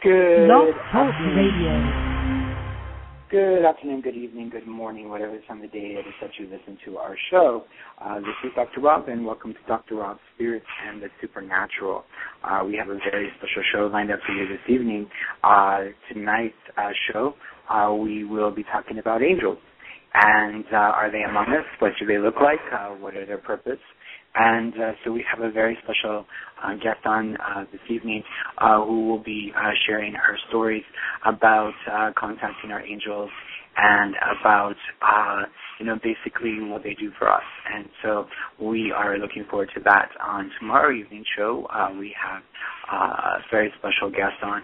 Good Love Talk Radio. Good afternoon, good evening, good morning, whatever time of day it is that you listen to our show. This is Dr. Rob, and welcome to Dr.Rob Spirits and the Supernatural. We have a very special show lined up for you this evening. Tonight's show, we will be talking about angels. And are they among us? What do they look like? What are their purpose? And so we have a very special guest on this evening who will be sharing her stories about contacting our angels and about, basically what they do for us. And so we are looking forward to that on tomorrow evening's show. We have a very special guest on.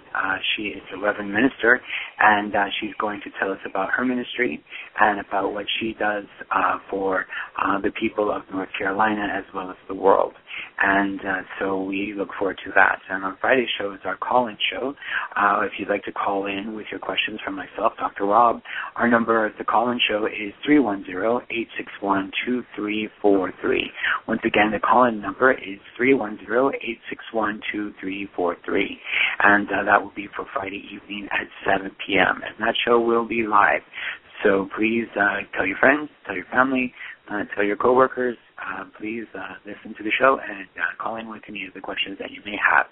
She is a Reverend Minister, and she's going to tell us about her ministry and about what she does for the people of North Carolina as well as the world. And so we look forward to that. And on Friday's show is our call-in show. If you'd like to call in with your questions for myself, Dr. Rob, our number at the call-in show is 310-861-2343. Once again, the call-in number is 310-861-2343. And that will be for Friday evening at 7 p.m. And that show will be live. So please tell your friends, tell your family, tell your coworkers. Please listen to the show and call in with any of the questions that you may have.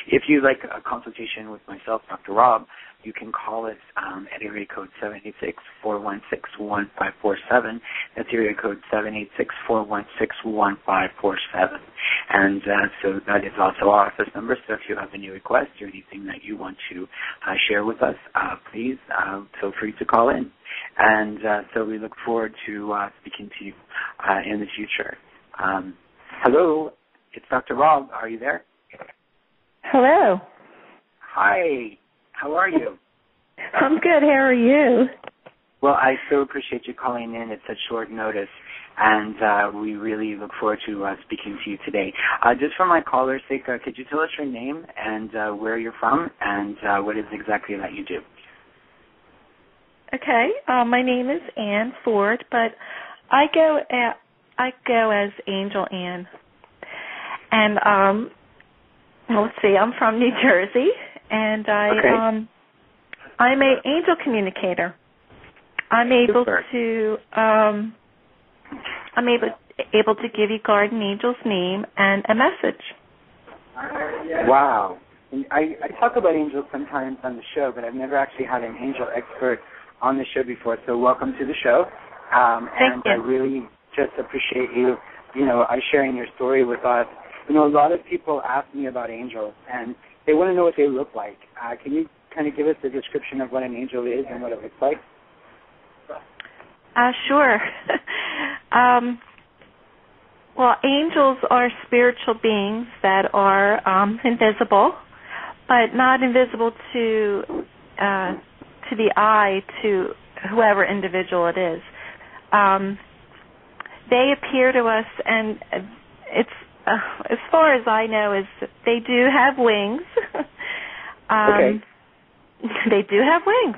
If you'd like a consultation with myself, Dr. Rob, you can call us at area code 786-416-1547. That's area code 786-416-1547. And so that is also our office number. So if you have any requests or anything that you want to share with us, please feel free to call in. And so we look forward to speaking to you in the future. Hello, it's Dr. Rob. Are you there? Hello. Hi. How are you? I'm good. How are you? Well, I so appreciate you calling in at such short notice, and we really look forward to speaking to you today. Just for my caller's sake, could you tell us your name and where you're from and what is exactly that you do? Okay. My name is Ann Ford, but I go as Angel Ann. And let's see, I'm from New Jersey, and I'm an angel communicator. I'm able to give you guardian angel's name and a message. Wow. And I talk about angels sometimes on the show, but I've never actually had an angel expert on the show before. So welcome to the show. Thank you. I really just appreciate you, sharing your story with us. A lot of people ask me about angels, and they want to know what they look like. Can you kind of give us a description of what an angel is and what it looks like? Sure. Well, angels are spiritual beings that are invisible, but not invisible to the eye, to whoever individual it is. They appear to us, and it's as far as I know, is they do have wings. Okay. They do have wings,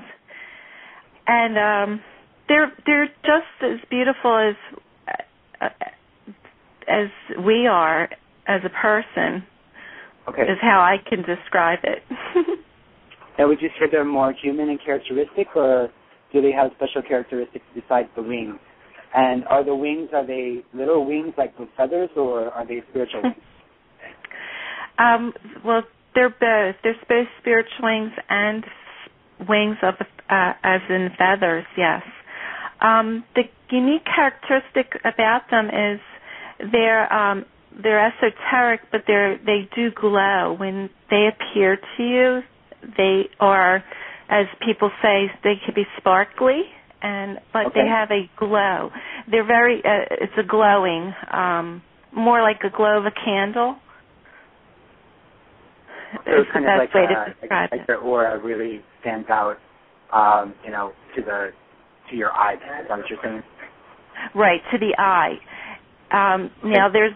and they're just as beautiful as we are as a person. Okay. Is how I can describe it. Now, would you say they're more human in characteristic, or do they have special characteristics besides the wings? And are the wings, are they little wings like with feathers, or are they spiritual wings? Well, they're both. They're both spiritual wings and wings of as in feathers, yes. The unique characteristic about them is they're esoteric, but they do glow. When they appear to you, they are, as people say, they could be sparkly, but Okay. they have a glow. They're very, it's a glowing, more like a glow of a candle. So it's the kind best of like way to describe it. their aura really stands out, to your eye. Is that what you're saying? Right, to the eye. Now, there's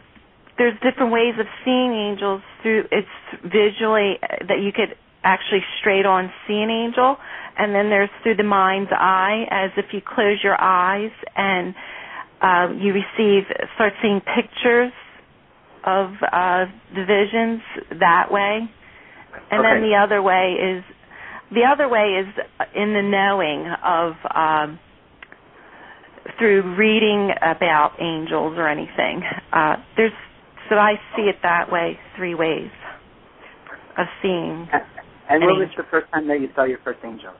different ways of seeing angels. It's visually that you could actually straight on see an angel, and then there's through the mind's eye, as if you close your eyes and you start seeing pictures of the visions that way. And then the other way is the other way is in the knowing of through reading about angels or anything. So I see it that way, 3 ways of seeing. And when was the first time that you saw your first angel?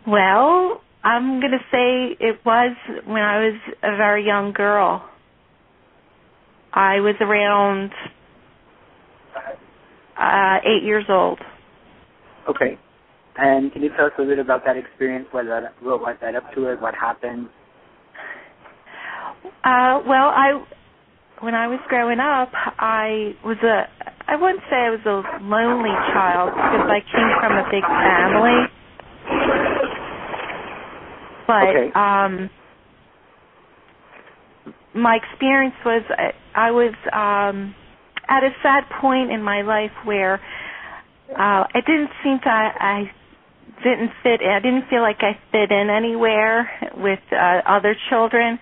Well, I'm going to say it was when I was a very young girl. I was around 8 years old. Okay. And can you tell us a bit about that experience? What led up to it? What happened? Well, when I was growing up, I wouldn't say I was a lonely child because I came from a big family. But my experience was I was at a sad point in my life where it didn't seem to I didn't feel like I fit in anywhere with other children,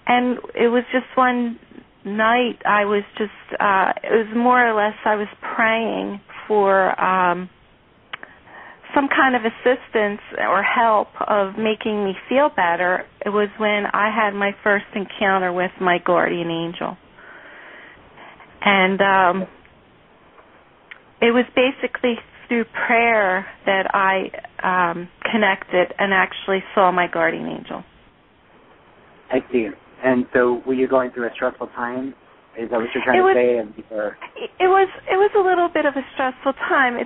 and it was just one night I was just it was more or less I was praying for some kind of assistance or help of making me feel better. It was when I had my first encounter with my guardian angel. And it was basically through prayer that I connected and actually saw my guardian angel. I see. And so were you going through a stressful time? Is that what you're trying to say? It was a little bit of a stressful time.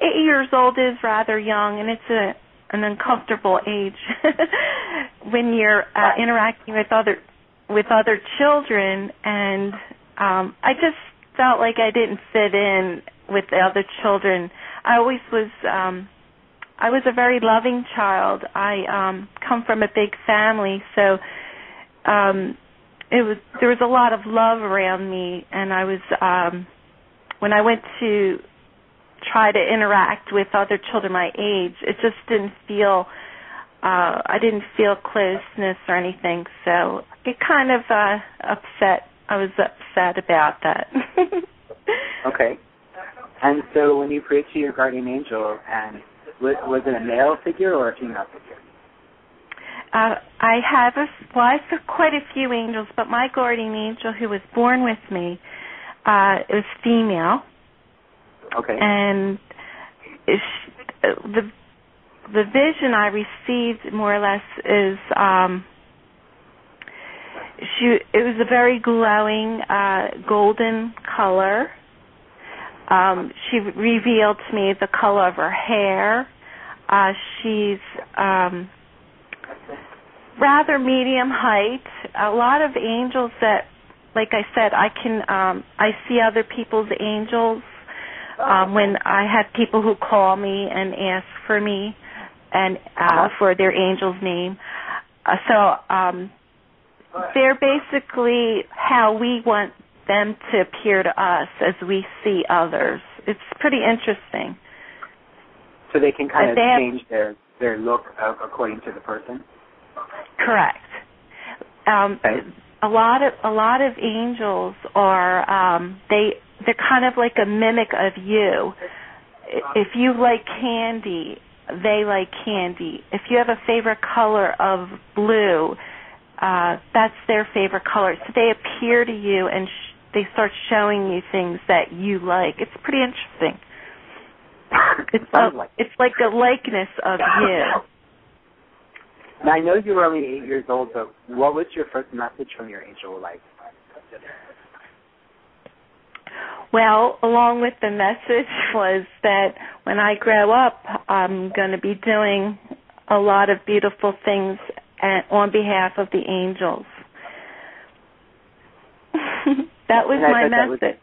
8 years old is rather young, and it's an uncomfortable age when you're interacting with other children. And I just felt like I didn't fit in with the other children. I always was. I was a very loving child. I come from a big family, so there was a lot of love around me, and I was when I went to try to interact with other children my age, it just didn't feel I didn't feel closeness or anything, so it kind of upset. I was upset about that. Okay. And so when you prayed to your guardian angel, and was it a male figure or a female figure? I have quite a few angels, but my guardian angel who was born with me was female. Okay. And the vision I received more or less is it was a very glowing golden color. She revealed to me the color of her hair. She's rather medium height. A lot of angels that, like I said, I see other people's angels when I have people who call me and ask for me and for their angel's name. So they're basically how we want them to appear to us as we see others. It's pretty interesting. So they can kind of change their look according to the person? Correct. Okay. A lot of angels are they're kind of like a mimic of you. If you like candy, they like candy. If you have a favorite color of blue, that's their favorite color. So they appear to you and they start showing you things that you like. It's pretty interesting. It's like a likeness of you. Now, I know you were only 8 years old, but what was your first message from your angel like? Well, along with the message was that when I grow up, I'm going to be doing a lot of beautiful things on behalf of the angels. That was my message.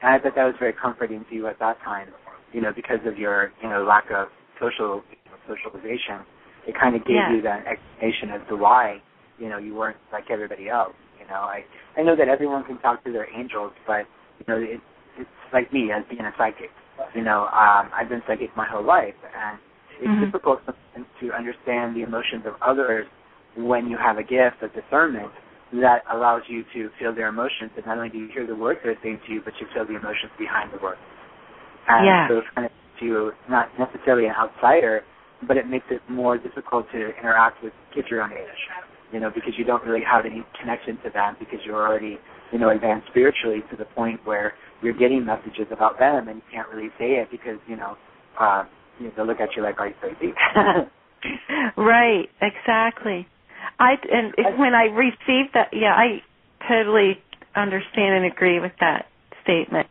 I bet that was very comforting to you at that time, because of your, lack of socialization. It kind of gave you that explanation as to why, you weren't like everybody else. I know that everyone can talk to their angels, but, it's like me as being a psychic. I've been psychic my whole life, and it's difficult sometimes to understand the emotions of others when you have a gift of discernment that allows you to feel their emotions. And not only do you hear the words they're saying to you, but you feel the emotions behind the words. And so it's kind of you not necessarily an outsider, but it makes it more difficult to interact with kids your own age, because you don't really have any connection to them because you're already, advanced spiritually to the point where you're getting messages about them and you can't really say it because, they'll look at you like, are you crazy? Right, exactly. When I received that, I totally understand and agree with that statement.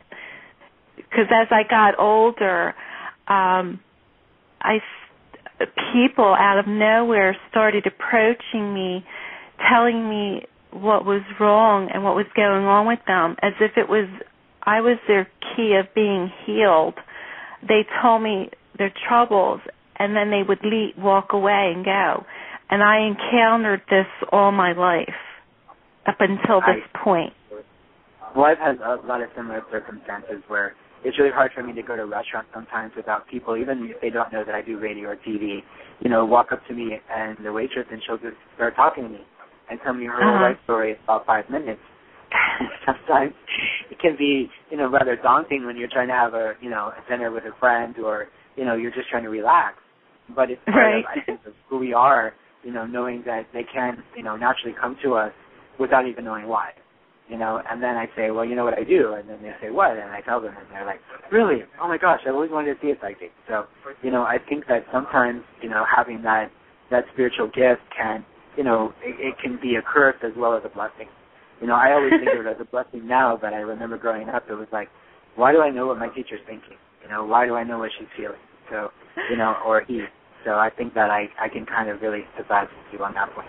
Because as I got older, people out of nowhere started approaching me, telling me what was wrong and what was going on with them, as if I was their key of being healed. They told me their troubles, and then they would walk away and go. And I encountered this all my life up until this point. Well, I've had a lot of similar circumstances where it's really hard for me to go to restaurants sometimes without people, even if they don't know that I do radio or TV, walk up to me and the waitress, and she'll just start talking to me and tell me her whole life story in about 5 minutes. Sometimes it can be, rather daunting when you're trying to have a dinner with a friend or, you're just trying to relax. But it's part of, I think, of who we are, knowing that they can, naturally come to us without even knowing why. And then I say, well, you know what I do? And then they say, what? And I tell them, and they're like, really? Oh, my gosh, I've always wanted to see a psychic. So, I think that sometimes, having that spiritual gift can, it can be a curse as well as a blessing. I always think of it as a blessing now, but I remember growing up, it was like, why do I know what my teacher's thinking? Why do I know what she's feeling? So, or he. So I think that I can kind of really sympathize with you on that point.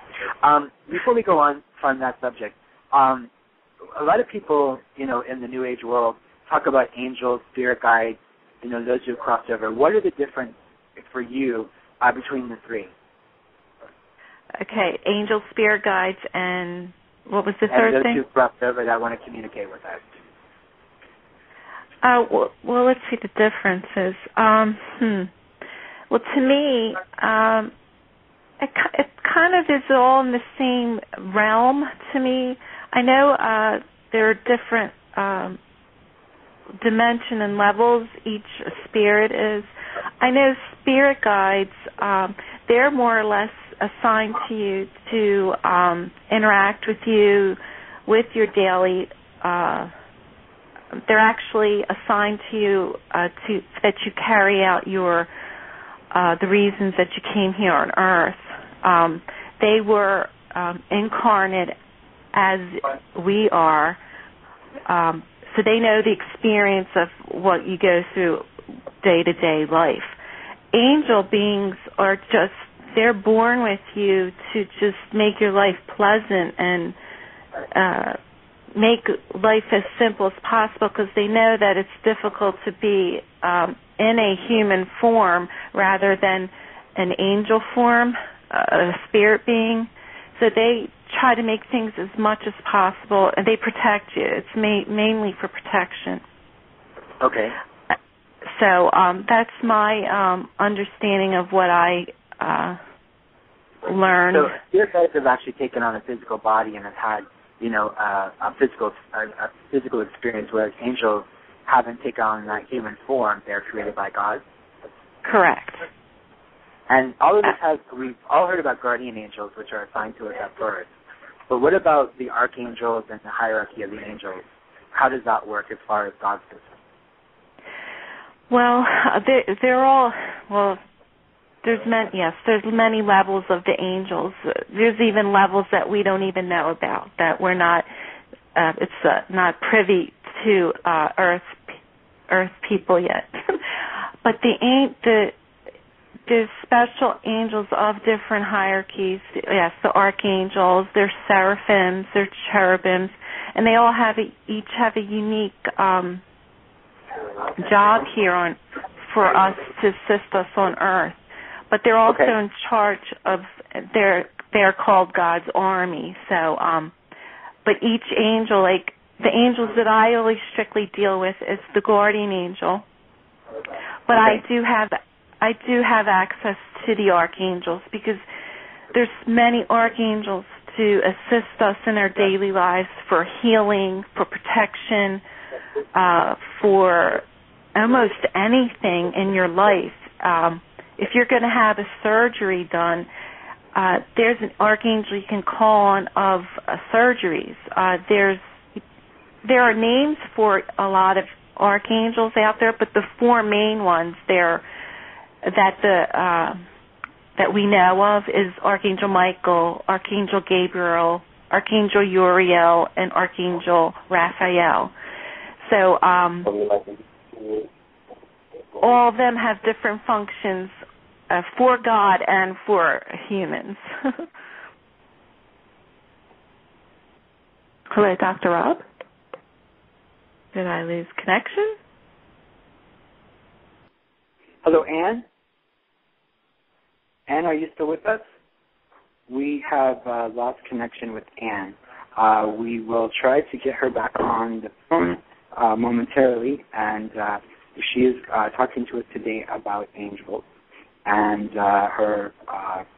Before we go on from that subject, a lot of people, in the New Age world talk about angels, spirit guides, those who crossed over. What are the difference for you between the three? Okay, angels, spirit guides, and what was the third thing? And those who crossed over that want to communicate with us. Well, let's see the differences. Well, to me, it kind of is all in the same realm to me. I know there are different dimension and levels each spirit is. I know spirit guides, they're more or less assigned to you to interact with you with your daily, they're actually assigned to you that you carry out your the reasons that you came here on Earth. They were incarnate as we are, so they know the experience of what you go through day-to-day life. Angel beings are just, they're born with you to just make your life pleasant and make life as simple as possible, because they know that it's difficult to be in a human form rather than an angel form, a spirit being. So they try to make things as much as possible, and they protect you. It's mainly for protection. Okay. So that's my understanding of what I learned. So your guys have actually taken on a physical body and have had, a physical experience, whereas angels haven't taken on that human form. They're created by God. Correct. And all of this we've all heard about guardian angels, which are assigned to us at birth. But what about the archangels and the hierarchy of the angels? How does that work as far as God's concerned? Well, they're all, there's many levels of the angels. There's even levels that we don't even know about, that we're not, it's not privy to Earth people yet. But there's special angels of different hierarchies. Yes, the archangels, they're seraphims, they're cherubims, and they all each have a unique job here for us to assist us on Earth. But they're also in charge of they're called God's army. So, but each angel, like the angels that I always strictly deal with, is the guardian angel. But I do have access to the archangels, because there's many archangels to assist us in our daily lives for healing, for protection, for almost anything in your life. If you're going to have a surgery done, there's an archangel you can call on of surgeries. There are names for a lot of archangels out there, but the four main ones there that we know of is Archangel Michael, Archangel Gabriel, Archangel Uriel, and Archangel Raphael. So all of them have different functions for God and for humans. Hello, Dr. Rob? Did I lose connection? Hello, Anne? Anne, are you still with us? We have lost connection with Anne. We will try to get her back on the phone momentarily, and she is talking to us today about angels and her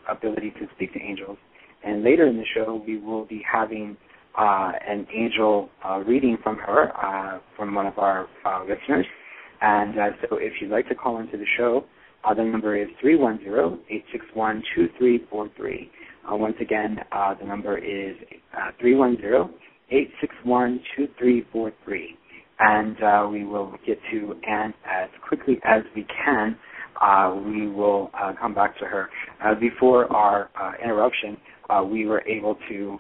ability to speak to angels. And later in the show, we will be having an angel reading from her, from one of our listeners. And so if you'd like to call into the show, the number is 310-861-2343. Once again, the number is 310-861-2343. And we will get to Anne as quickly as we can. We will come back to her. Before our interruption, we were able to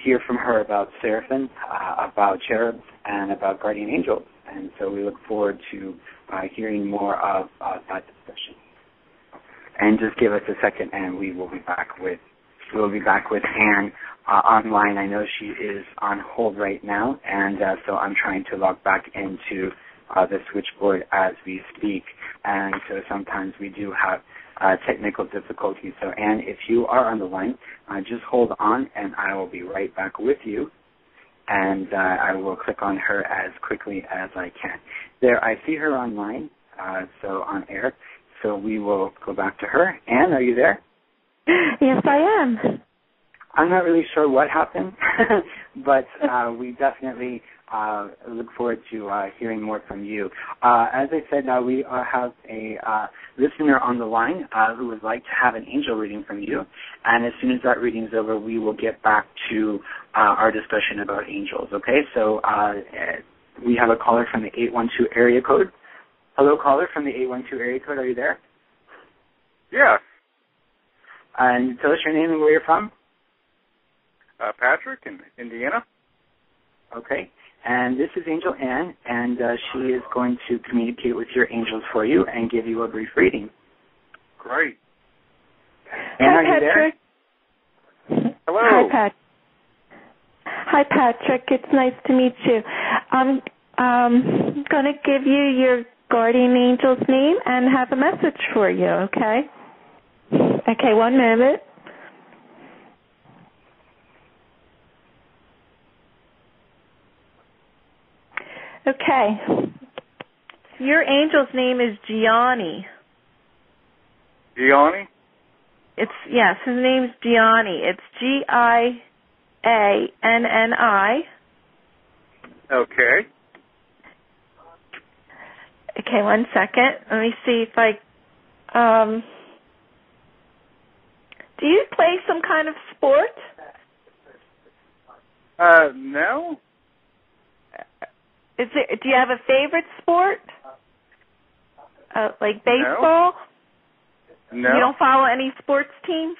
hear from her about seraphim, about cherubs, and about guardian angels. And so we look forward to hearing more of that discussion. And just give us a second, and we'll be back with Anne online. I know she is on hold right now, and so I'm trying to log back into the switchboard as we speak. And so sometimes we do have technical difficulties. So, Anne, if you are on the line, just hold on, and I will be right back with you. And I will click on her as quickly as I can. There, I see her online, so on air. So we will go back to her. Anne, are you there? Yes, I am. I'm not really sure what happened, but we definitely look forward to hearing more from you. As I said, we have a listener on the line who would like to have an angel reading from you. And as soon as that reading is over, we will get back to our discussion about angels, okay? So we have a caller from the 812 area code. Hello, caller from the 812 area code. Are you there? Yeah. And tell us your name and where you're from. Patrick in Indiana. Okay. And this is Angel Ann, and she is going to communicate with your angels for you and give you a brief reading. Great. Ann, Hi, are you Patrick. there? Hello. Hi, Patrick. It's nice to meet you. I'm going to give you your guardian angel's name and have a message for you, okay? Okay, 1 minute. Okay. Your angel's name is Gianni. Gianni? Yes, his name is Gianni. It's Gianni. Okay. Okay, 1 second. Let me see if I... do you play some kind of sport? No. Do you have a favorite sport? Like baseball? No. You don't follow any sports teams?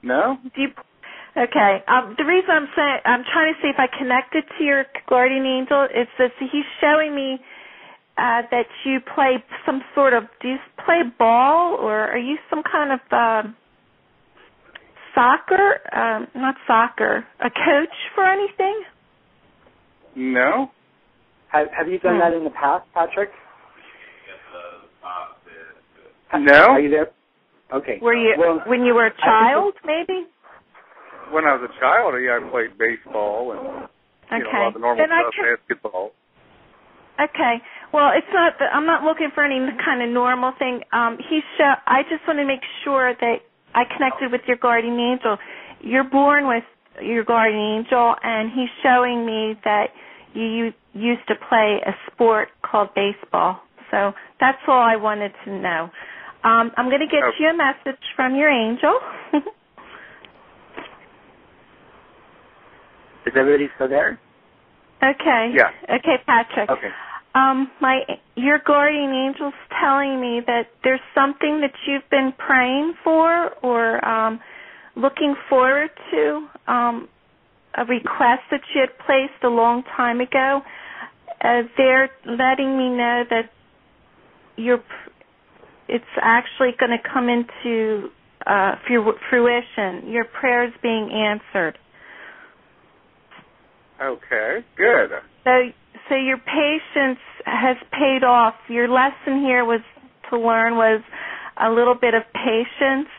No. Okay. The reason I'm trying to see if I connected to your guardian angel is that he's showing me that you play some sort of. Do you play ball, or are you some kind of soccer? Not soccer. A coach for anything? No. Have you done that in the past, Patrick? No. Are you there? Okay. Were you when you were a child, maybe? When I was a child, I played baseball and a lot of the normal stuff, basketball. Okay. Well, it's not. I'm not looking for any kind of normal thing. I just want to make sure that I connected with your guardian angel. You're born with your guardian angel, and he's showing me that you used to play a sport called baseball. So that's all I wanted to know. I'm going to get you a message from your angel. Is everybody still there? Okay. Yeah. Okay, Patrick. Okay. Your guardian angel's telling me that there's something that you've been praying for or looking forward to, a request that you had placed a long time ago. They're letting me know that it's actually going to come into fruition. Your prayer's being answered. Okay, good. So your patience has paid off. Your lesson here was to learn was a little bit of patience,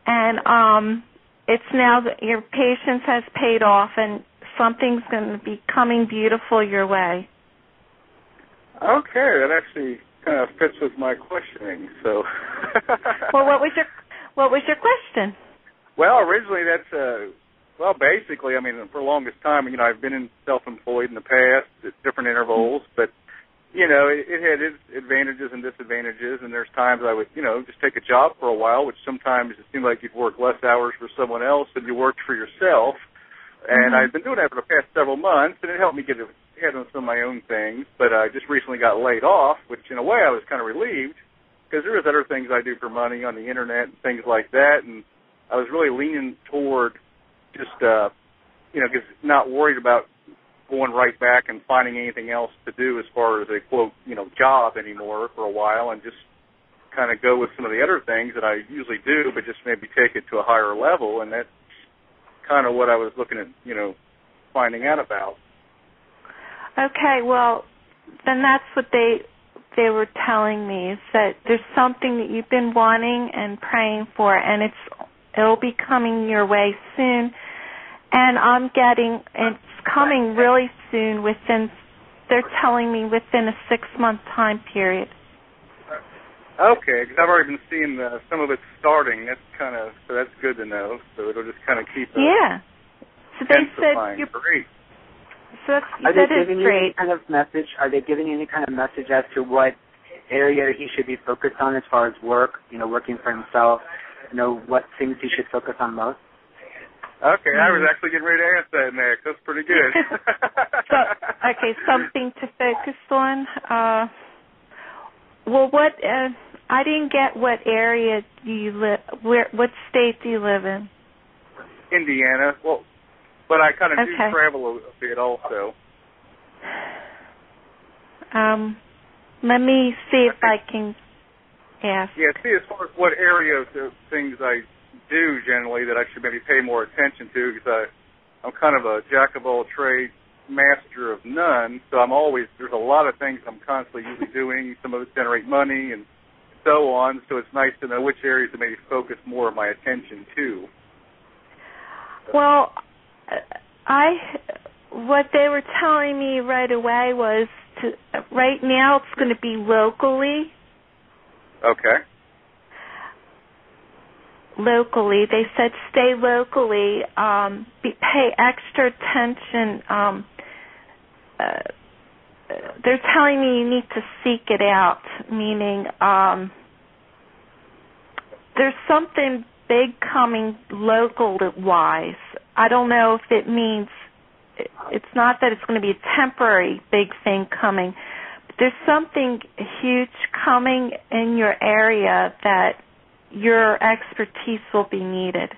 and it's now that your patience has paid off, and something's going to be coming beautiful your way. Okay, that actually kind of fits with my questioning. So, well, what was your question? Well, originally basically, I mean, for the longest time, I've been self-employed in the past at different intervals, but, it had its advantages and disadvantages, and there's times I would, just take a job for a while, which sometimes it seemed like you'd work less hours for someone else than you worked for yourself, and I've been doing that for the past several months, and it helped me get ahead on some of my own things, but I just recently got laid off, which in a way I was kind of relieved, because there was other things I do for money on the Internet and things like that, and I was really leaning toward just, because not worried about going right back and finding anything else to do as far as a, quote, job anymore for a while and just kind of go with some of the other things that I usually do, but just maybe take it to a higher level, and that's kind of what I was looking at, finding out about. Okay, well, then that's what they were telling me, is that there's something that you've been wanting and praying for, and it'll be coming your way soon. And it's coming really soon they're telling me within a 6-month time period. Okay, because I've already been seeing some of it starting. So that's good to know. So it'll just kind of keep yeah. So they said great. So Are they giving you any kind of message? Are they giving you any kind of message as to what area he should be focused on as far as work? Working for himself. What things he should focus on most? Okay, I was actually getting ready to ask that next. That's pretty good. Something to focus on. I didn't get what area do you live. What state do you live in? Indiana. Well, but I kind of do travel a bit also. Let me see if I can ask. Yeah, see, as far as what area of things I do generally that I should maybe pay more attention to, because I'm kind of a jack of all trades, master of none, so there's a lot of things I'm constantly usually doing. Some of it generate money and so on, so it's nice to know which areas to maybe focus more of my attention to. Well, what they were telling me right away was right now it's going to be locally. Okay. Locally. They said stay locally, pay extra attention. They're telling me you need to seek it out, meaning there's something big coming local-wise. I don't know if it means, it's not that it's going to be a temporary big thing coming, but there's something huge coming in your area that your expertise will be needed.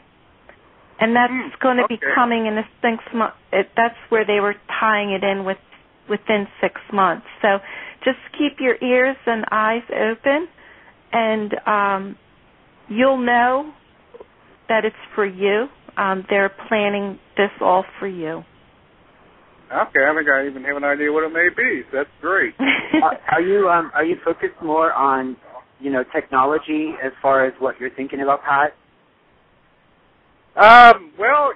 And that's going to be coming in the 6 months. That's where they were tying it in within 6 months. So just keep your ears and eyes open, and you'll know that it's for you. They're planning this all for you. Okay, I think I even have an idea what it may be. So that's great. Are you focused more on technology as far as what you're thinking about, Pat? Well,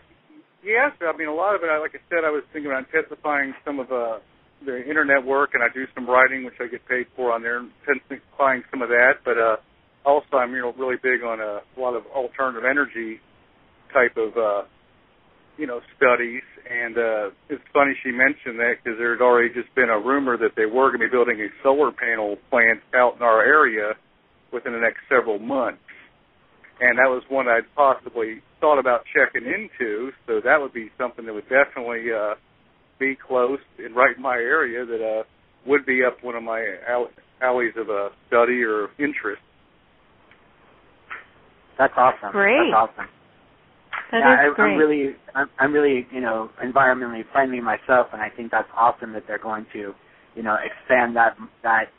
yes. I mean, a lot of it, like I said, I was thinking about intensifying some of the Internet work, and I do some writing, which I get paid for on there, intensifying some of that. But also, I'm really big on a lot of alternative energy type of studies. And it's funny she mentioned that because there had already just been a rumor that they were going to be building a solar panel plant out in our area within the next several months. And that was one I'd possibly thought about checking into, so that would be something that would definitely be close and right in my area that would be up one of my alleys of study or interest. That's awesome. Great. That's awesome. That is great. I'm really, environmentally friendly myself, and I think that's awesome that they're going to, expand that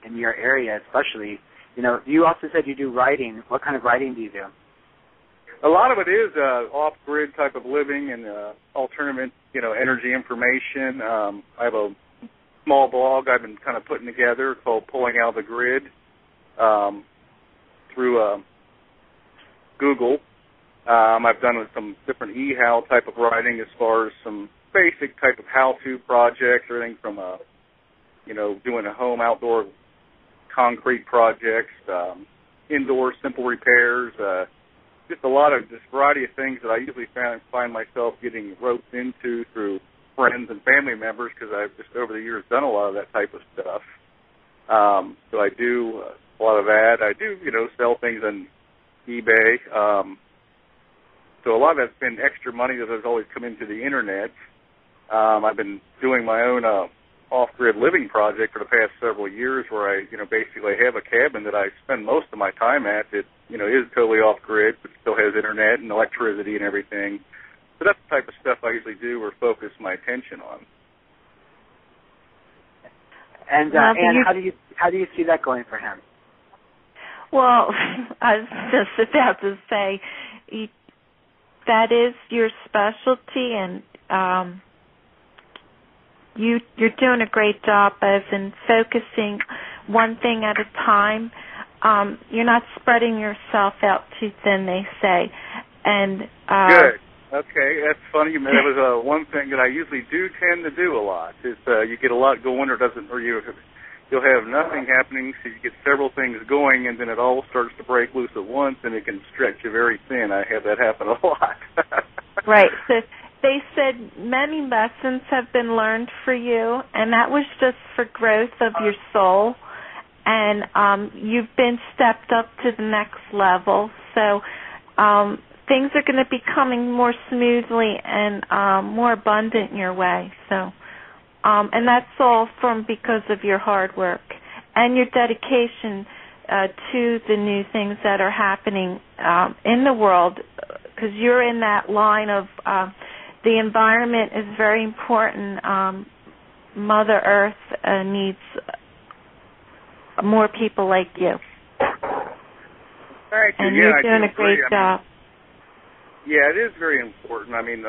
in your area, especially. You also said you do writing. What kind of writing do you do? A lot of it is off-grid type of living and alternative, energy information. I have a small blog I've been kind of putting together called Pulling Out of the Grid through Google. I've done some different e-how type of writing as far as some basic type of how-to projects, everything from, doing a home outdoor concrete projects, indoor simple repairs, just a lot of this variety of things that I usually find myself getting roped into through friends and family members because I've just over the years done a lot of that type of stuff. So I do a lot of that. I do, sell things on eBay. So a lot of that's been extra money that has always come into the Internet. I've been doing my own off-grid living project for the past several years where I, basically have a cabin that I spend most of my time at that, is totally off-grid but still has Internet and electricity and everything. So that's the type of stuff I usually do or focus my attention on. And how do you see that going for him? Well, I was just about to say, that is your specialty, and you're doing a great job as in focusing one thing at a time. You're not spreading yourself out too thin, they say. And good. Okay, that's funny. That was one thing that I usually do tend to do a lot. Is you get a lot going, you'll have nothing happening, so you get several things going, and then it all starts to break loose at once, and it can stretch you very thin. I have that happen a lot. Right. So they said many lessons have been learned for you, and that was just for growth of your soul, and you've been stepped up to the next level. So things are going to be coming more smoothly and more abundant in your way. So. And that's all because of your hard work and your dedication to the new things that are happening in the world, because you're in that line of the environment is very important. Mother Earth needs more people like you. Thank you. And you're doing a great job. Yeah, it is very important. I mean,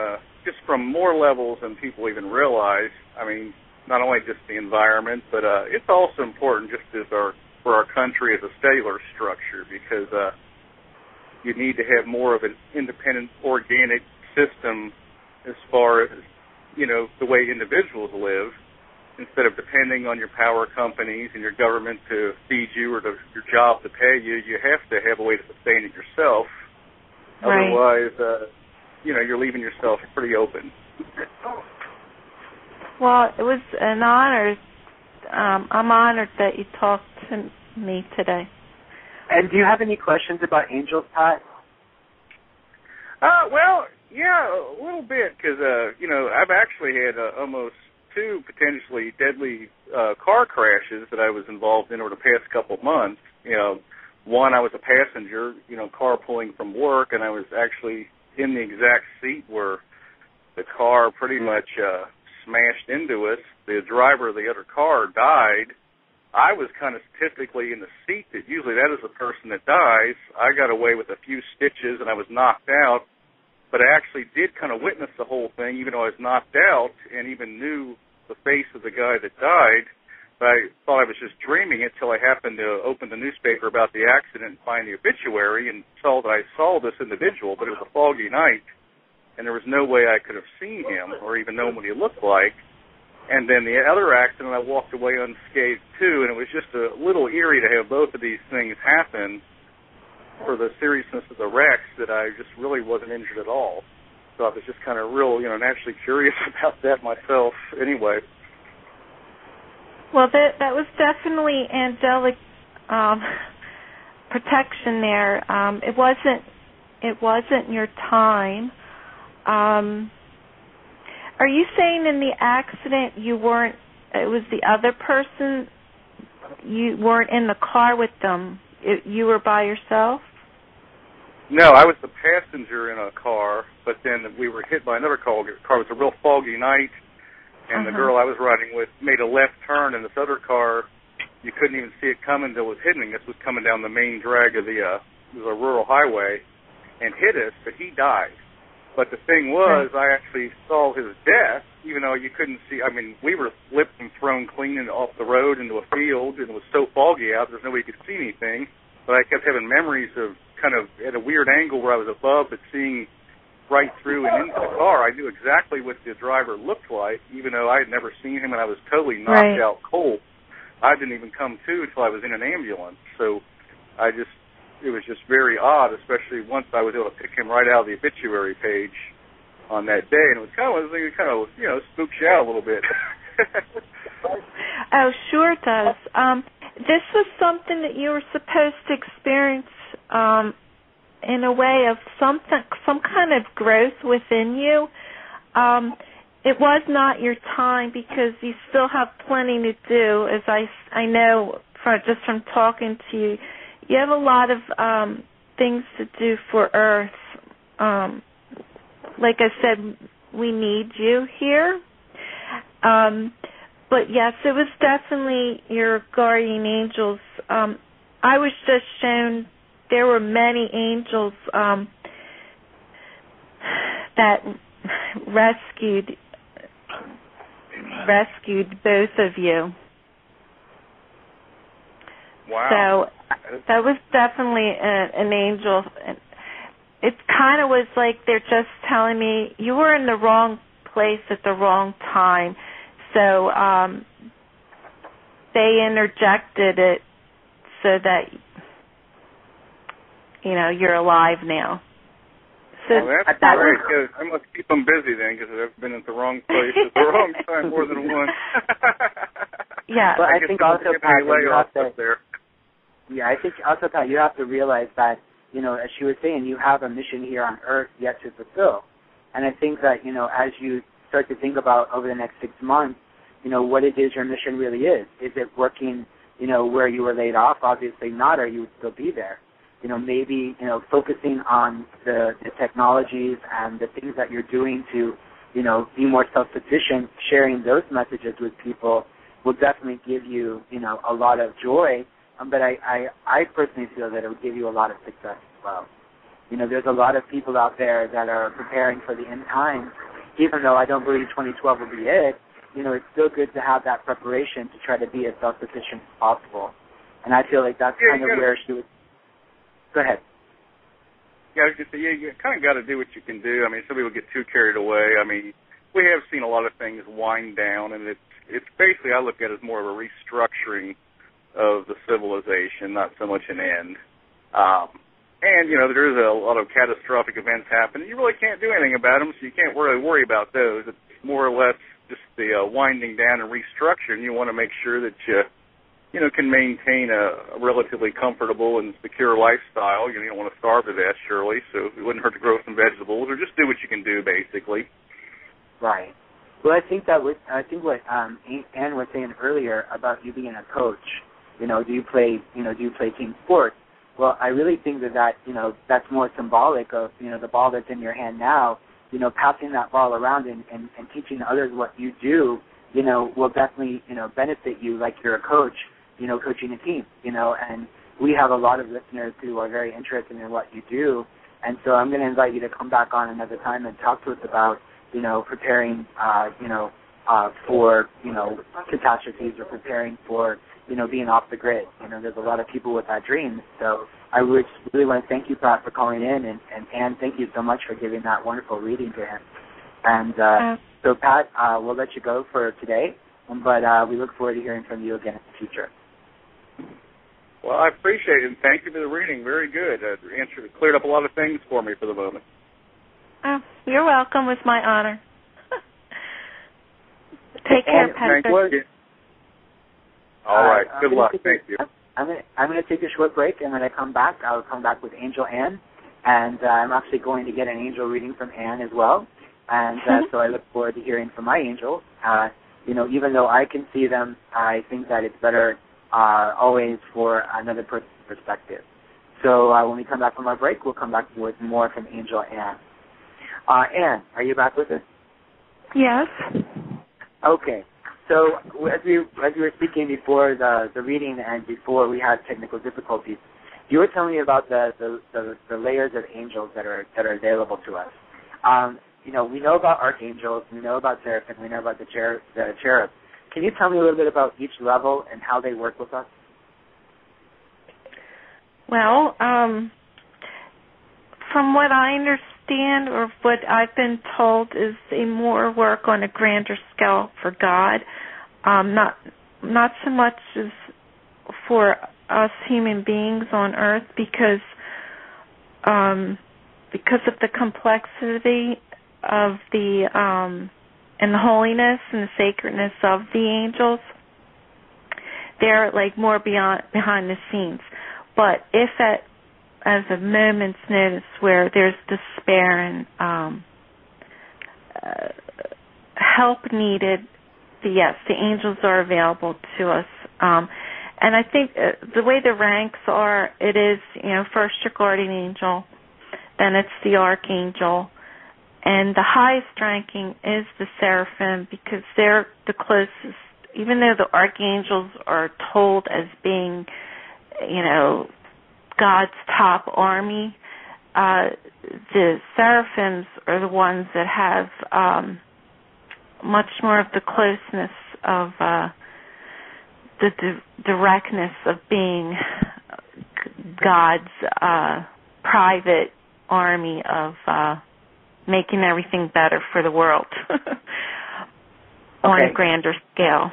just from more levels than people even realize. I mean, not only just the environment, but it's also important just for our country as a cellular structure, because you need to have more of an independent, organic system as far as, the way individuals live, instead of depending on your power companies and your government to feed you or your job to pay you. You have to have a way to sustain it yourself. Right. Otherwise, you're leaving yourself pretty open. Well, it was an honor. I'm honored that you talked to me today. And do you have any questions about angels, Pat? Well, yeah, a little bit, because, I've actually had almost 2 potentially deadly car crashes that I was involved in over the past couple of months. One, I was a passenger, carpooling from work, and I was actually in the exact seat where the car pretty much smashed into us. The driver of the other car died. I was kind of statistically in the seat that usually that is the person that dies. I got away with a few stitches and I was knocked out, but I actually did kind of witness the whole thing, even though I was knocked out and even knew the face of the guy that died. But I thought I was just dreaming it till I happened to open the newspaper about the accident and find the obituary and saw that I saw this individual, but it was a foggy night, and there was no way I could have seen him or even known what he looked like. And then the other accident, I walked away unscathed too, and it was just a little eerie to have both of these things happen for the seriousness of the wrecks that I just really wasn't injured at all. So I was just kind of real, naturally curious about that myself anyway. Well, that was definitely angelic protection there. It wasn't your time. Are you saying in the accident you weren't, it was the other person, you weren't in the car with them, you were by yourself? No, I was the passenger in a car, but then we were hit by another car. It was a real foggy night, and the girl I was riding with made a left turn, and this other car, you couldn't even see it coming until it was hitting. This was coming down the main drag of it was a rural highway, and hit us, but he died. But the thing was, I actually saw his death, even though you couldn't see. I mean, we were flipped and thrown clean off the road into a field, and it was so foggy out, there's nobody could see anything. But I kept having memories of kind of at a weird angle where I was above, but seeing right through and into the car. I knew exactly what the driver looked like, even though I had never seen him, and I was totally knocked out cold. I didn't even come to until I was in an ambulance. So it was just very odd, especially once I was able to pick him right out of the obituary page on that day, and it kind of spooks you out a little bit. Oh, sure it does. This was something that you were supposed to experience in a way of some kind of growth within you. It was not your time because you still have plenty to do, as I know just from talking to you. You have a lot of things to do for Earth. Like I said, we need you here. But yes, it was definitely your guardian angels. I was just shown there were many angels that rescued both of you. Wow. So that was definitely an angel. It kind of was like they're just telling me you were in the wrong place at the wrong time. So they interjected it so that you're alive now. So that's great. Good. I must keep them busy then, because I've been at the wrong place at the wrong time more than once. Yeah, but I think also, Pat, you have to. There. Yeah, I think also, Pat, you have to realize that as she was saying, you have a mission here on Earth yet to fulfill, and I think that as you start to think about over the next 6 months, what it is your mission really is. Is it working, where you were laid off? Obviously not, or you would still be there. Maybe, focusing on the technologies and the things that you're doing to, be more self-sufficient, sharing those messages with people will definitely give you, a lot of joy. But I personally feel that it would give you a lot of success as well. There's a lot of people out there that are preparing for the end times. Even though I don't believe 2012 will be it, it's still good to have that preparation to try to be as self-sufficient as possible. And I feel like that's kind of where she would. Go ahead. Yeah, I was just saying, you kind of got to do what you can do. I mean, some people get too carried away. I mean, we have seen a lot of things wind down, and it's basically, I look at it as more of a restructuring of the civilization, not so much an end. And, there is a lot of catastrophic events happening. You really can't do anything about them, so you can't really worry about those. It's more or less just the winding down and restructuring. You want to make sure that you can maintain a relatively comfortable and secure lifestyle. You don't want to starve to death, surely, so it wouldn't hurt to grow some vegetables, or just do what you can do, basically. Right. Well, I think what Ann was saying earlier about you being a coach. Do you play team sports? Well, I really think that's more symbolic of the ball that's in your hand now. Passing that ball around and teaching others what you do. Will definitely benefit you, like you're a coach. Coaching a team, and we have a lot of listeners who are very interested in what you do, and so I'm going to invite you to come back on another time and talk to us about, preparing, for, catastrophes or preparing for, being off the grid. There's a lot of people with that dream, so I would really want to thank you, Pat, for calling in, and thank you so much for giving that wonderful reading to him. And so, Pat, we'll let you go for today, but we look forward to hearing from you again in the future. Well, I appreciate it, and thank you for the reading. Very good. Cleared up a lot of things for me for the moment. Oh, You're welcome. It was my honor. Take care, Patrick. Thank you. All right. Good luck. Thank you. I'm going to take a short break, and when I come back, I'll come back with Angel Ann, and I'm actually going to get an angel reading from Ann as well, and so I look forward to hearing from my angels. Even though I can see them, I think that it's better always for another person's perspective. So when we come back from our break, we'll come back with more from Angel Ann. Ann, are you back with us? Yes. Okay. So as we were speaking before the reading and before we had technical difficulties, you were telling me about the layers of angels that are available to us. We know about archangels, we know about seraphim, we know about the cherubs. Can you tell me a little bit about each level and how they work with us? Well, from what I understand, or what I've been told, is they more work on a grander scale for God, not so much as for us human beings on Earth, because of the complexity of the and the holiness and the sacredness of the angels. They're like more behind the scenes. But if as a moment's notice where there's despair and help needed, the angels are available to us. And I think the way the ranks are, it is, first your guardian angel, then it's the archangel, and the highest ranking is the seraphim, because they're the closest. Even though the archangels are told as being, God's top army, the seraphims are the ones that have much more of the closeness of the directness of being God's private army of making everything better for the world on a grander scale.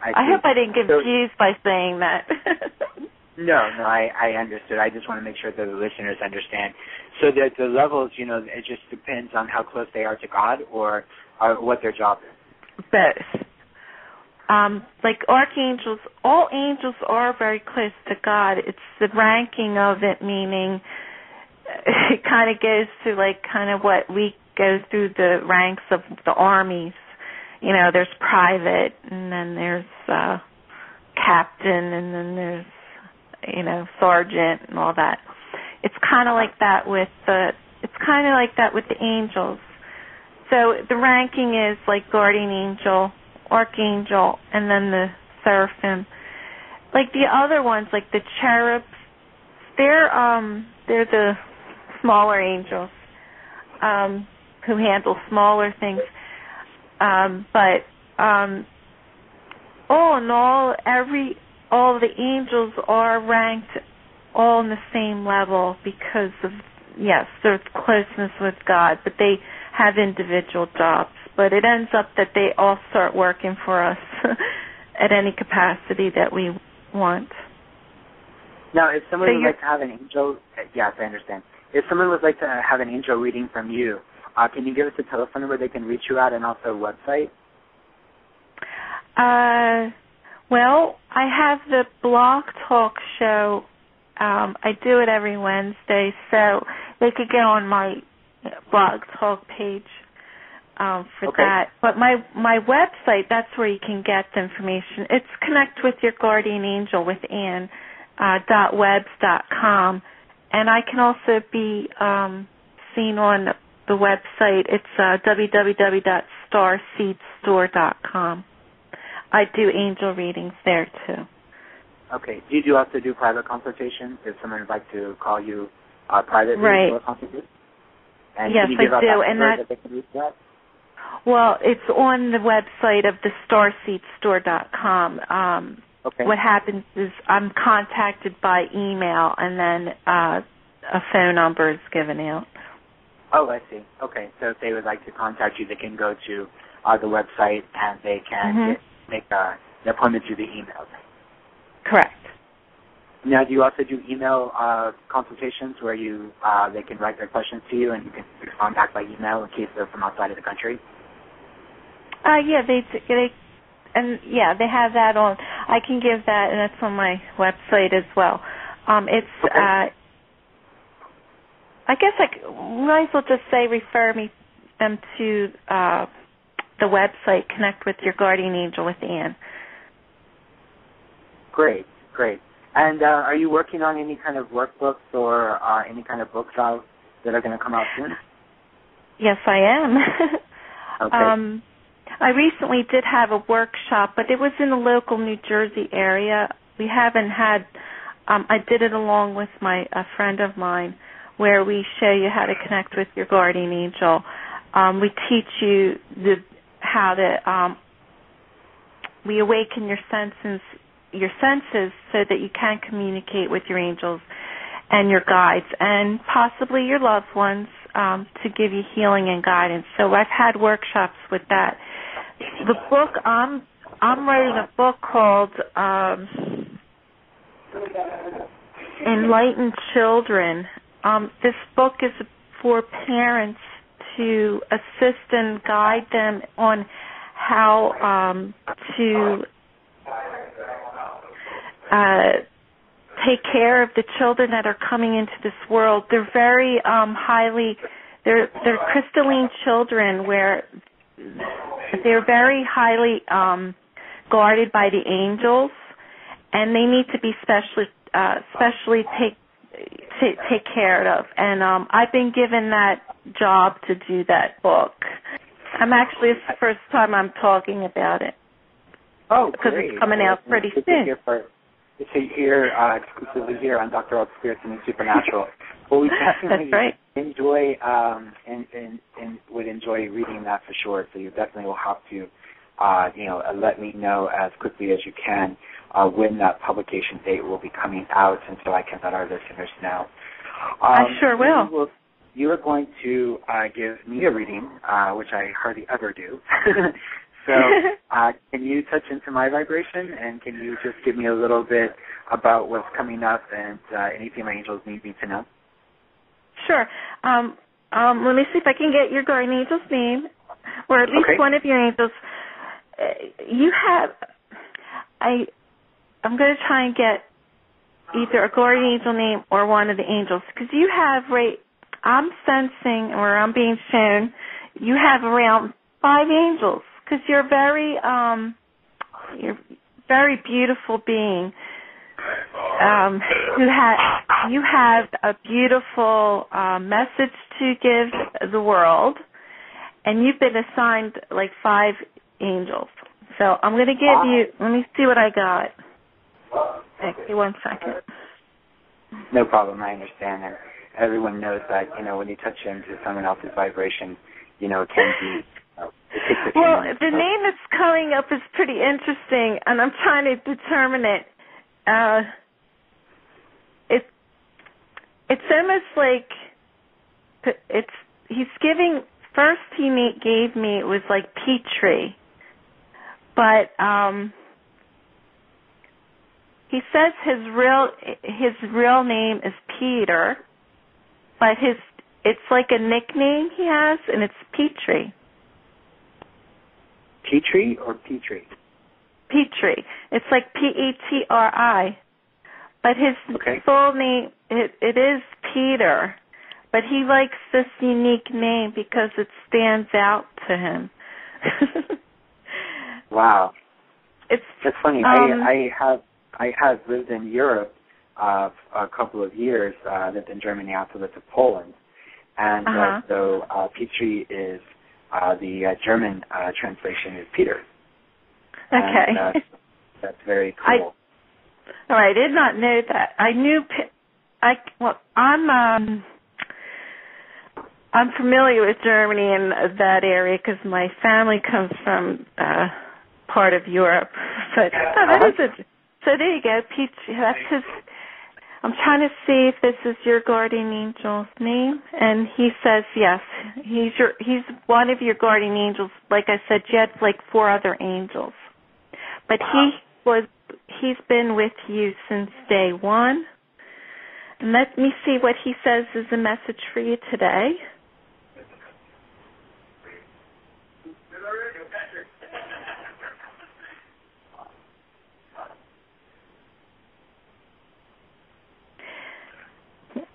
I hope I didn't confuse by saying that. No, I understood. I just want to make sure that the listeners understand. So that the levels, it just depends on how close they are to God or what their job is. Both. Like archangels, all angels are very close to God. It's the ranking of it, meaning it kind of goes to what we go through the ranks of the armies. There's private, and then there's captain, and then there's sergeant and all that. It's kind of like that with the angels. So the ranking is like guardian angel, archangel, and then the seraphim. Like the other ones, like the cherubs, they're the smaller angels who handle smaller things. But all in all the angels are ranked all in the same level because of, their closeness with God, but they have individual jobs. But it ends up that they all start working for us at any capacity that we want. Now, if someone would like to have an angel, yes, I understand. If someone would like to have an angel reading from you, can you give us a telephone number they can reach you at, and also a website? Well, I have the Blog Talk show. I do it every Wednesday, so they could get on my Blog Talk page for that. But my website, that's where you can get the information. It's Connect with Your Guardian Angel with Ann .webs.com, and I can also be seen on the website. It's www.starseedstore.com. I do angel readings there, too. Okay. Do you also do private consultations if someone would like to call you privately for a consultation? And yes, can you give I do. And that they can reach that? Well, it's on the website of the starseedstore.com. What happens is I'm contacted by email, and then a phone number is given out. Oh, I see. Okay. So if they would like to contact you, they can go to the website, and they can make an appointment through the email. Correct. Now, do you also do email consultations where they can write their questions to you and you can respond back by email in case they're from outside of the country? Yeah, they have that on. I can give that, and it's on my website as well. It's okay. I guess I might as well just say refer them to the website, Connect with Your Guardian Angel with Anne. Great. And are you working on any kind of workbooks or any kind of books out that are going to come out soon? Yes, I am. Okay. I recently did have a workshop, but it was in the local New Jersey area. We haven't had, I did it along with a friend of mine, where we show you how to connect with your guardian angel. We teach you how to, we awaken your senses so that you can communicate with your angels and your guides and possibly your loved ones to give you healing and guidance. So I've had workshops with that. The book, I'm writing a book called Enlightened Children. This book is for parents to assist and guide them on how to take care of the children that are coming into this world. They're very they're crystalline children where they're very highly guarded by the angels, and they need to be specially take care of. And I've been given that job to do that book. It's the first time I'm talking about it. Oh, because great. It's coming out pretty soon. It's here exclusively here on Dr.Rob Spirits and the Supernatural. Well, we definitely enjoy and would enjoy reading that for sure. So you definitely will have to, let me know as quickly as you can when that publication date will be coming out, and so I can let our listeners know. I sure will. You are going to give me a reading, which I hardly ever do. So can you touch into my vibration, and can you just give me a little bit about what's coming up and anything my angels need me to know? Sure. Let me see if I can get your guardian angel's name, or at least one of your angels. I'm going to try and get either a guardian angel name or one of the angels, because you have, I'm sensing, or I'm being shown, you have around 5 angels, because you're very beautiful being. You have a beautiful message to give the world, and you've been assigned 5 angels. So I'm going to give you, let me see what I got. Okay, 1 second. No problem, I understand that. Everyone knows that, when you touch into someone else's vibration, it can be, it takes a few minutes. The name that's coming up is pretty interesting, and I'm trying to determine it. It's almost like he's giving, first he gave me, it was like Petrie, but he says his real name is Peter, but it's like a nickname he has, and it's Petrie. Petrie or Petrie? Petrie. It's like Petri. But his full name, it is Peter. But he likes this unique name because it stands out to him. Wow. That's funny. I have lived in Europe a couple of years. Lived in Germany, also lived in Poland. And so Petrie is the German translation is Peter. Okay. And, that's very cool. I did not know that. I knew. I'm familiar with Germany and that area because my family comes from part of Europe. But that is it. So there you go, Petrie. That's his. I'm trying to see if this is your guardian angel's name, and he says yes. He's one of your guardian angels. Like I said, you had 4 other angels, but he's been with you since day one. And let me see what he says is a message for you today.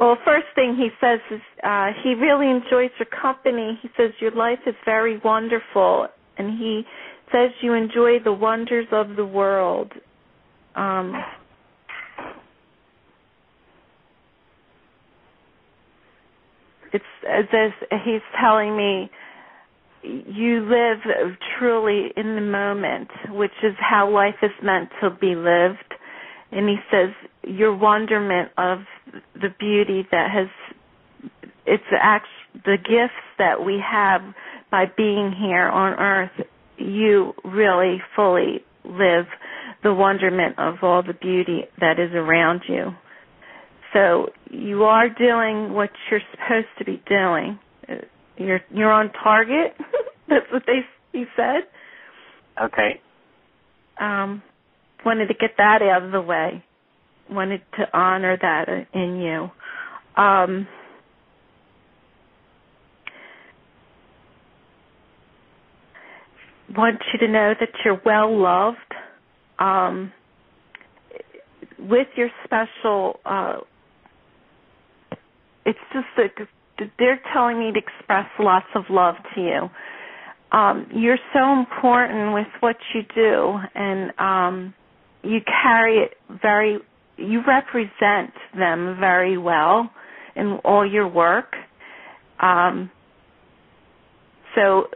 Well, first thing he says is he really enjoys your company. He says your life is very wonderful, and he says you enjoy the wonders of the world. It's as if he's telling me you live truly in the moment, which is how life is meant to be lived. And he says your wonderment of the beauty that it's actually the gifts that we have by being here on earth. You really fully live the wonderment of all the beauty that is around you. So you are doing what you're supposed to be doing. You're on target. That's what he said. Okay. Wanted to get that out of the way. Wanted to honor that in you. Want you to know that you're well loved. With your special, it's just that they're telling me to express lots of love to you. You're so important with what you do, and you carry it you represent them very well in all your work. So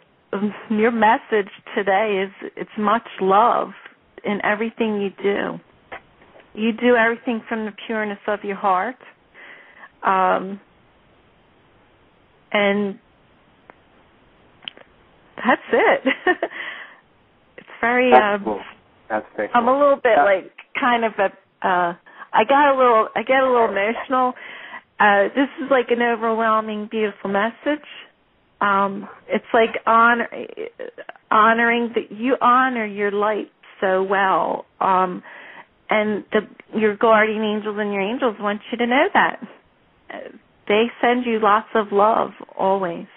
your message today is it's much love in everything you do. You do everything from the pureness of your heart. And that's it. It's very That's cool. That's very cool. I'm a little bit like kind of I get a little emotional. This is like an overwhelming, beautiful message. It's like honoring that you honor your light so well. And your guardian angels and your angels want you to know that. They send you lots of love always.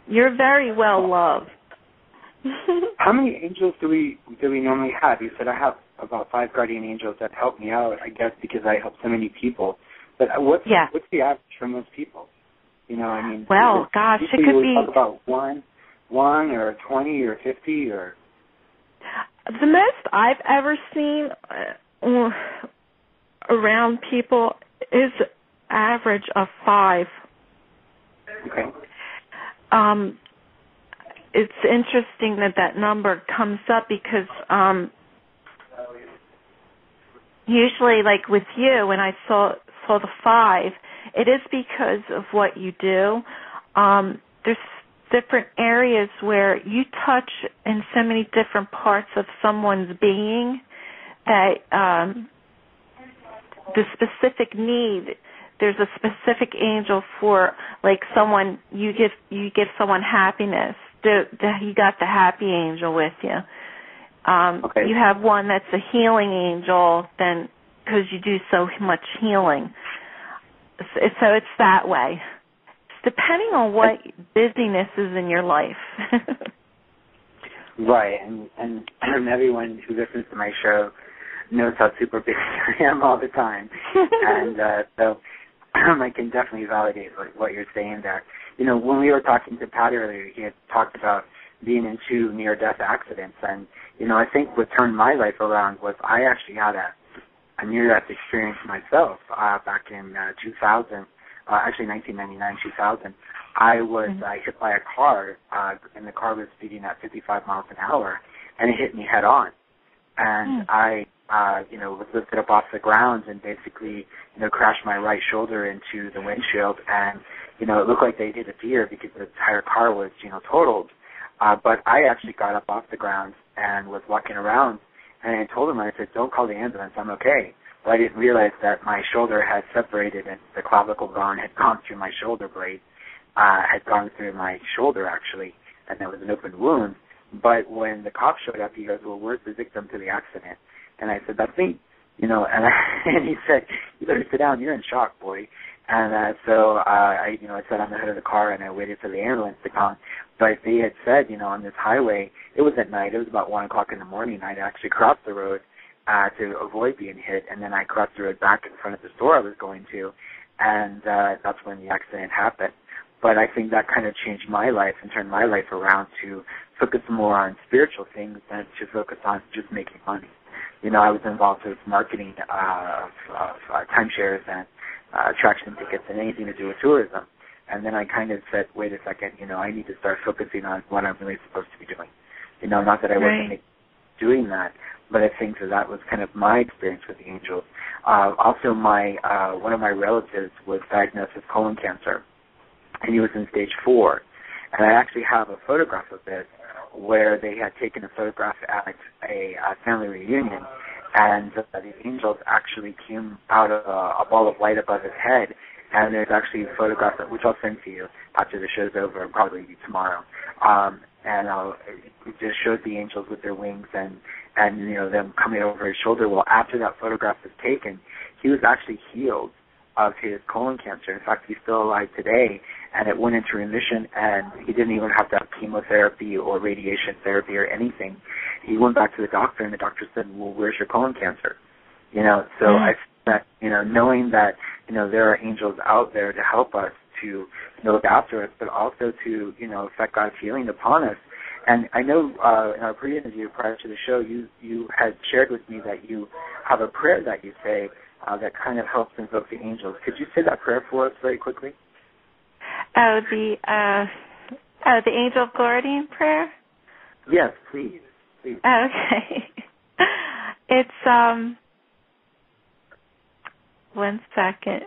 You're very well loved. How many angels do we normally have? You said I have about 5 guardian angels that help me out, I guess, because I help so many people. But what's the average for most people? You know, I mean, well, gosh, it could be talk about one or 20 or 50 or. The most I've ever seen around people is average of 5. Okay. It's interesting that number comes up because usually, like with you, when I saw the 5, it is because of what you do. There's different areas where you touch in so many different parts of someone's being that the specific need. There's a specific angel for, like, someone you give someone happiness. You got the happy angel with you. Okay. You have one that's a healing angel, then because you do so much healing. So it's that way. It's depending on what busyness is in your life. Right, and everyone who listens to my show knows how super busy I am all the time, and so I can definitely validate what you're saying there. You know, when we were talking to Pat earlier, he had talked about being in 2 near-death accidents, and, you know, I think what turned my life around was I actually had a near-death experience myself back in 2000, actually 1999, 2000. I was hit by a car, and the car was speeding at 55 miles an hour, and it hit me head on. And I, was lifted up off the ground and basically, crashed my right shoulder into the windshield. And, it looked like they did a deer because the entire car was, totaled. But I actually got up off the ground and was walking around. And I told him, I said, don't call the ambulance, I'm okay. But I didn't realize that my shoulder had separated and the clavicle bone had gone through my shoulder blade, had gone through my shoulder, actually, and there was an open wound. But when the cop showed up, he goes, well, where's the victim to the accident? And I said, that's me. And he said, you better sit down. You're in shock, boy. And so I sat on the hood of the car and I waited for the ambulance to come. But they had said, on this highway, it was at night. It was about 1 o'clock in the morning. I'd actually crossed the road to avoid being hit, and then I crossed the road back in front of the store I was going to, and that's when the accident happened. But I think that kind of changed my life and turned my life around to focus more on spiritual things than to focus on just making money. I was involved with marketing of timeshares and attraction tickets and anything to do with tourism. And then I kind of said, wait a second, I need to start focusing on what I'm really supposed to be doing. Not that I wasn't doing that, but I think that was kind of my experience with the angels. Also, one of my relatives was diagnosed with colon cancer, and he was in stage 4. And I actually have a photograph of this where they had taken a photograph at a family reunion, and the angels actually came out of a ball of light above his head, and there's actually a photograph, which I'll send to you after the show's over, probably tomorrow. And it just shows the angels with their wings and them coming over his shoulder. Well, after that photograph was taken, he was actually healed of his colon cancer. In fact, he's still alive today, and it went into remission, and he didn't even have to have chemotherapy or radiation therapy or anything. He went back to the doctor, and the doctor said, well, where's your colon cancer? So I think that, knowing that, there are angels out there to help us, to look after us, but also to, affect God's healing upon us. And I know in our pre-interview prior to the show, you had shared with me that you have a prayer that you say that kind of helps invoke the angels. Could you say that prayer for us very quickly? The angel guardian prayer? Yes, please. Okay. It's, one second.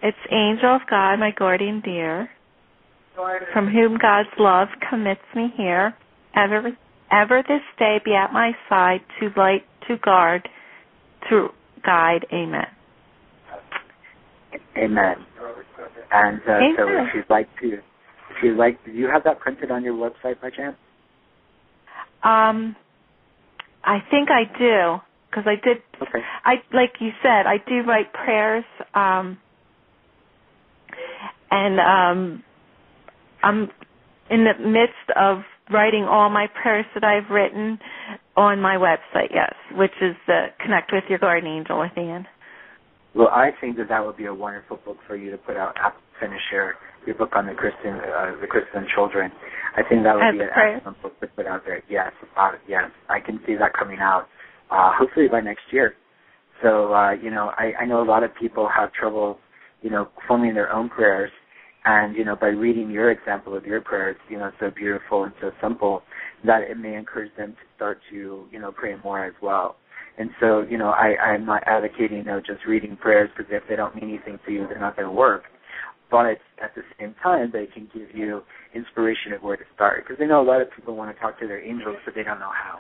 It's angel of God, my guardian dear, from whom God's love commits me here. Ever this day be at my side, to light, to guard, to guide. Amen. Amen. And Amen. So if you'd like, do you have that printed on your website by chance? I think I do, because I did. Okay. Like you said, I do write prayers, and I'm in the midst of writing all my prayers that I've written on my website, yes, which is the Connect with Your Guardian Angel at the end. Well, I think that would be a wonderful book for you to put out after you finish your book on the Crystalline children. I think that would be an excellent book to put out there. Yes, yes, I can see that coming out hopefully by next year. So, I know a lot of people have trouble, forming their own prayers. And, by reading your example of your prayers, so beautiful and so simple, that it may encourage them to start to, pray more as well. And so, I'm not advocating, just reading prayers, because if they don't mean anything to you, they're not going to work. But at the same time, they can give you inspiration of where to start. Because I know a lot of people want to talk to their angels, but they don't know how.